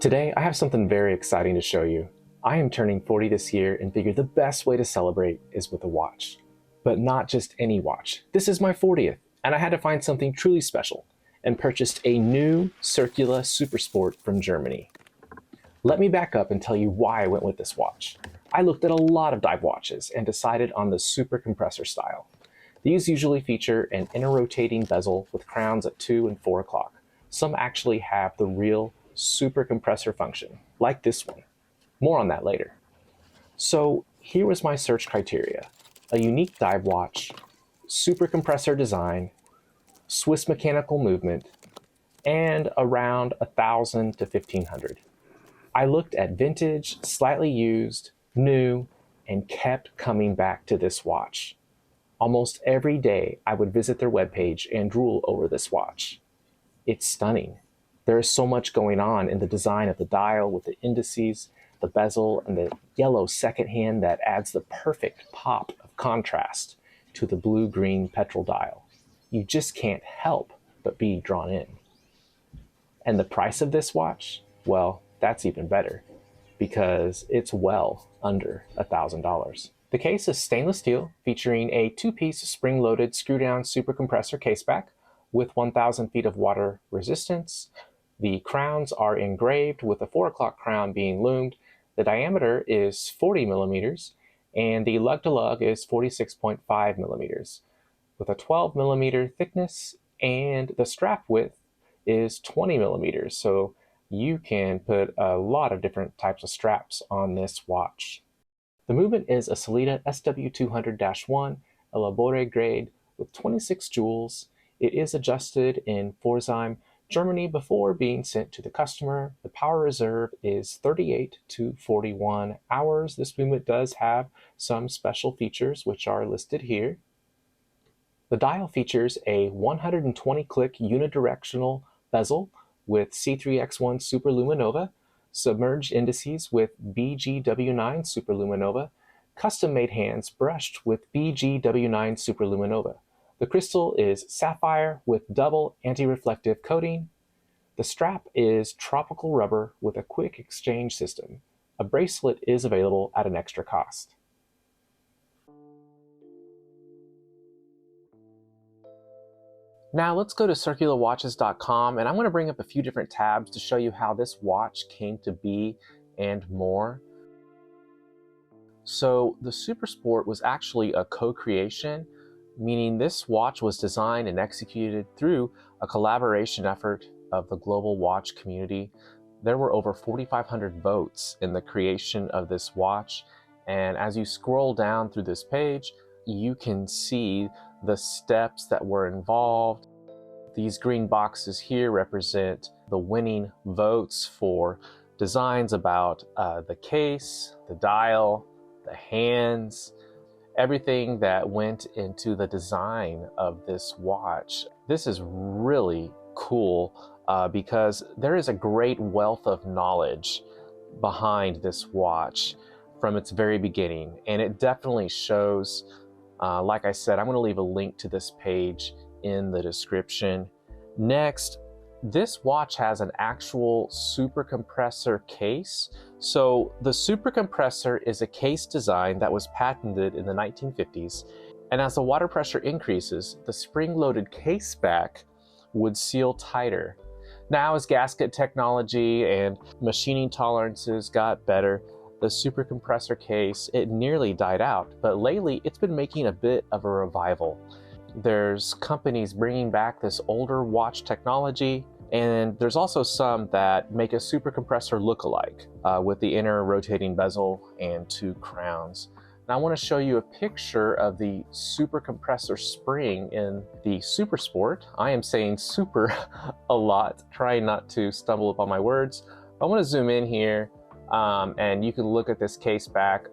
Today, I have something very exciting to show you. I am turning 40 this year and figured the best way to celebrate is with a watch. But not just any watch. This is my 40th, and I had to find something truly special, and purchased a new Circula Supersport from Germany. Let me back up and tell you why I went with this watch. I looked at a lot of dive watches and decided on the super-compressor style. These usually feature an inner rotating bezel with crowns at 2 and 4 o'clock. Some actually have the real super-compressor function, like this one. More on that later. So here was my search criteria: a unique dive watch, super-compressor design, Swiss mechanical movement, and around 1,000 to 1,500. I looked at vintage, slightly used, new, and kept coming back to this watch. Almost every day I would visit their webpage and drool over this watch. It's stunning. There is so much going on in the design of the dial with the indices, the bezel, and the yellow second hand that adds the perfect pop of contrast to the blue-green petrol dial. You just can't help but be drawn in. And the price of this watch? Well, that's even better, because it's well under $1,000. The case is stainless steel, featuring a two-piece spring-loaded screw-down super-compressor caseback with 1,000 feet of water resistance. The crowns are engraved, with the 4 o'clock crown being loomed. The diameter is 40 millimeters, and the lug-to-lug is 46.5 millimeters, with a 12 millimeter thickness, and the strap width is 20 millimeters, so you can put a lot of different types of straps on this watch. The movement is a Sellita SW200-1 Elabore grade with 26 joules. It is adjusted in Pforzheim, Germany before being sent to the customer. The power reserve is 38 to 41 hours. This movement does have some special features which are listed here. The dial features a 120-click unidirectional bezel with C3X1 Superluminova, submerged indices with BGW9 Superluminova, custom-made hands brushed with BGW9 Superluminova. The crystal is sapphire with double anti-reflective coating. The strap is tropical rubber with a quick exchange system. A bracelet is available at an extra cost. Now let's go to circulawatches.com, and I'm going to bring up a few different tabs to show you how this watch came to be and more. So the Supersport was actually a co-creation, meaning this watch was designed and executed through a collaboration effort of the global watch community. There were over 4,500 votes in the creation of this watch, and as you scroll down through this page, you can see the steps that were involved. These green boxes here represent the winning votes for designs about the case, the dial, the hands, everything that went into the design of this watch. This is really cool because there is a great wealth of knowledge behind this watch from its very beginning, and it definitely shows. Like I said, I'm going to leave a link to this page in the description. Next, this watch has an actual super-compressor case. So the super-compressor is a case design that was patented in the 1950s, and as the water pressure increases, the spring-loaded case back would seal tighter. Now, as gasket technology and machining tolerances got better, the super-compressor case, it nearly died out, but lately it's been making a bit of a revival. There's companies bringing back this older watch technology, and there's also some that make a super-compressor look-alike with the inner rotating bezel and 2 crowns. Now I want to show you a picture of the super-compressor spring in the Supersport. I am saying super a lot, trying not to stumble upon my words. I want to zoom in here. And you can look at this case back.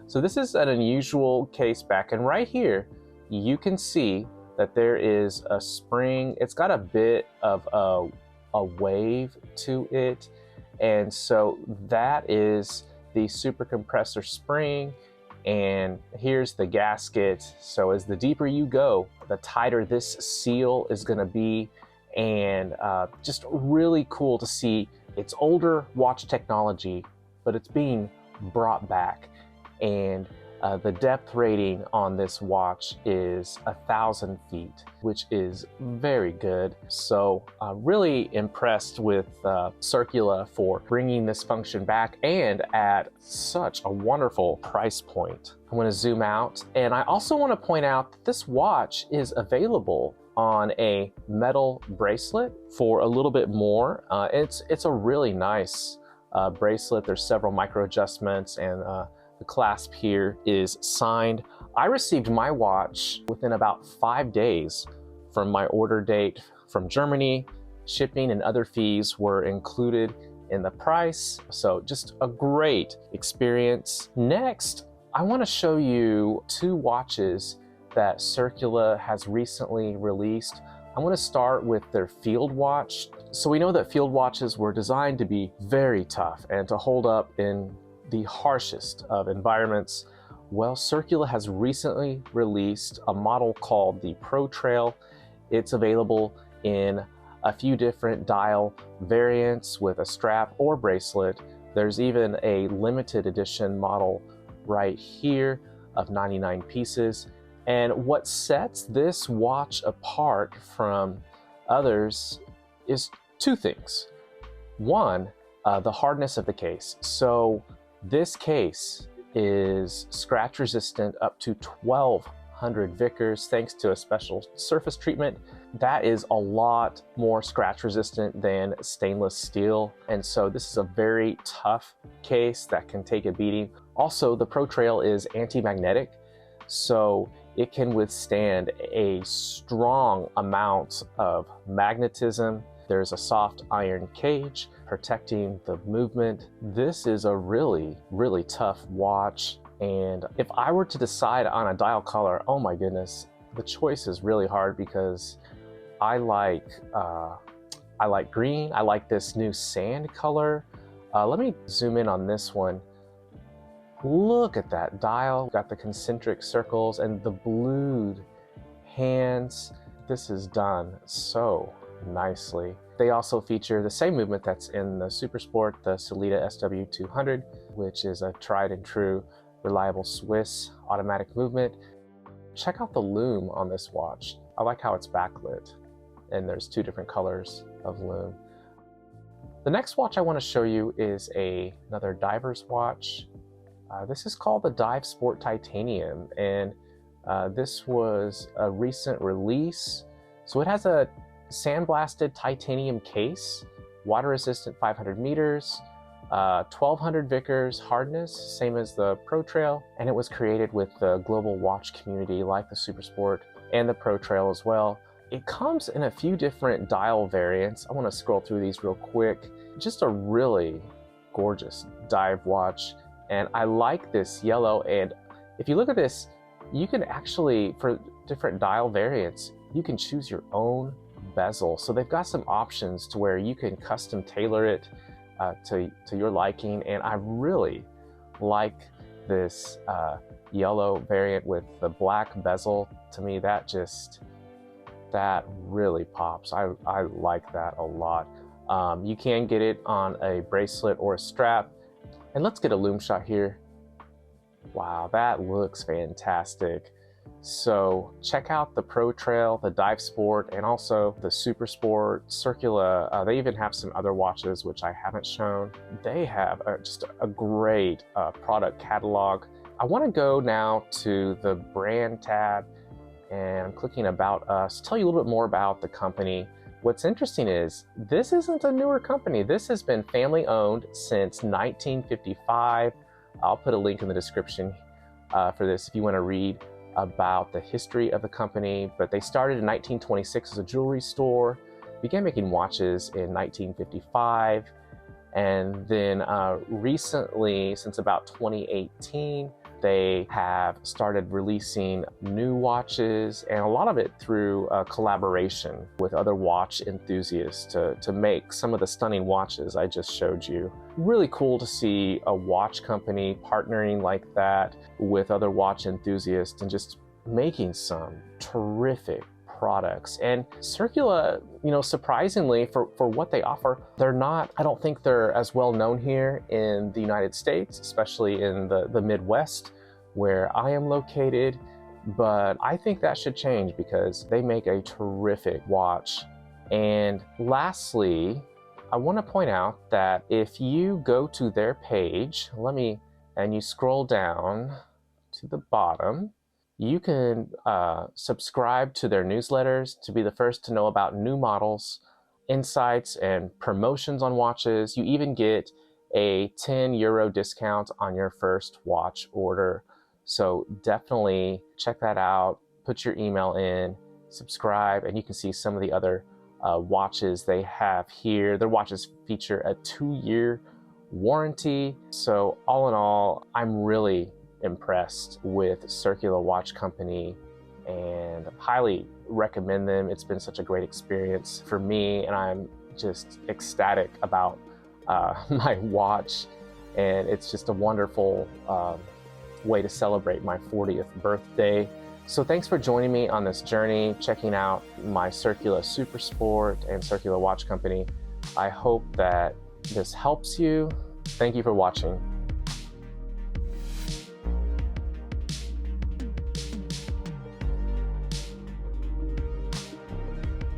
So this is an unusual case back, and right here you can see that there is a spring. It's got a bit of a wave to it, and so that is the super-compressor spring, and here's the gasket. So as the deeper you go, the tighter this seal is going to be, and just really cool to see It's older watch technology, but it's being brought back. And the depth rating on this watch is 1,000 feet, which is very good. So really impressed with Circula for bringing this function back and at such a wonderful price point. I'm going to zoom out, and I also want to point out that this watch is available on a metal bracelet for a little bit more. It's a really nice bracelet. There's several micro adjustments, and the clasp here is signed. I received my watch within about 5 days from my order date from Germany. Shipping and other fees were included in the price, so just a great experience. Next, I want to show you 2 watches that Circula has recently released. I'm going to start with their field watch. So we know that field watches were designed to be very tough and to hold up in the harshest of environments. Well, Circula has recently released a model called the Pro Trail. It's available in a few different dial variants with a strap or bracelet. There's even a limited edition model right here of 99 pieces. And what sets this watch apart from others is 2 things. One, the hardness of the case. So this case is scratch resistant up to 1,200 Vickers thanks to a special surface treatment. That is a lot more scratch resistant than stainless steel. And so this is a very tough case that can take a beating. Also, the Pro Trail is anti-magnetic, so it can withstand a strong amount of magnetism. There's a soft iron cage protecting the movement. This is a really, really tough watch. And if I were to decide on a dial color, oh my goodness, the choice is really hard because I like green. I like this new sand color. Let me zoom in on this one. Look at that dial. Got the concentric circles and the blued hands. This is done so nicely. They also feature the same movement that's in the Supersport, the Sellita SW200, which is a tried and true, reliable Swiss automatic movement. Check out the lume on this watch. I like how it's backlit, and there's 2 different colors of lume. The next watch I want to show you is another diver's watch. This is called the Dive Sport Titanium, and this was a recent release. So it has a sandblasted titanium case, water resistant 500 meters, 1,200 Vickers hardness, same as the Pro Trail, and it was created with the global watch community like the Supersport and the Pro Trail as well. It comes in a few different dial variants. I want to scroll through these real quick. Just a really gorgeous dive watch. And I like this yellow, and if you look at this, you can actually, for different dial variants, you can choose your own bezel. So they've got some options to where you can custom tailor it to your liking, and I really like this yellow variant with the black bezel. To me, that really pops. I like that a lot. You can get it on a bracelet or a strap. And let's get a lume shot here. Wow, that looks fantastic. So check out the Pro Trail, the Dive Sport, and also the Supersport, Circula. They even have some other watches which I haven't shown. They have just a great product catalog. I want to go now to the brand tab, and I'm clicking About Us, tell you a little bit more about the company. What's interesting is this isn't a newer company. This has been family owned since 1955. I'll put a link in the description for this if you want to read about the history of the company. But they started in 1926 as a jewelry store, began making watches in 1955, and then recently, since about 2018, they have started releasing new watches, and a lot of it through collaboration with other watch enthusiasts to make some of the stunning watches I just showed you. Really cool to see a watch company partnering like that with other watch enthusiasts and just making some terrific products. And Circula, surprisingly for what they offer, I don't think they're as well known here in the United States, especially in the Midwest where I am located. But I think that should change because they make a terrific watch. And lastly, I want to point out that if you go to their page, and you scroll down to the bottom, you can subscribe to their newsletters to be the first to know about new models, insights, and promotions on watches. You even get a €10 discount on your first watch order. So definitely check that out, put your email in, subscribe, and you can see some of the other watches they have here. Their watches feature a 2-year warranty. So all in all, I'm really impressed with Circula Watch Company and highly recommend them. It's been such a great experience for me, and I'm just ecstatic about my watch, and it's just a wonderful way to celebrate my 40th birthday. So thanks for joining me on this journey, checking out my Circula Supersport and Circula Watch Company. I hope that this helps you. Thank you for watching.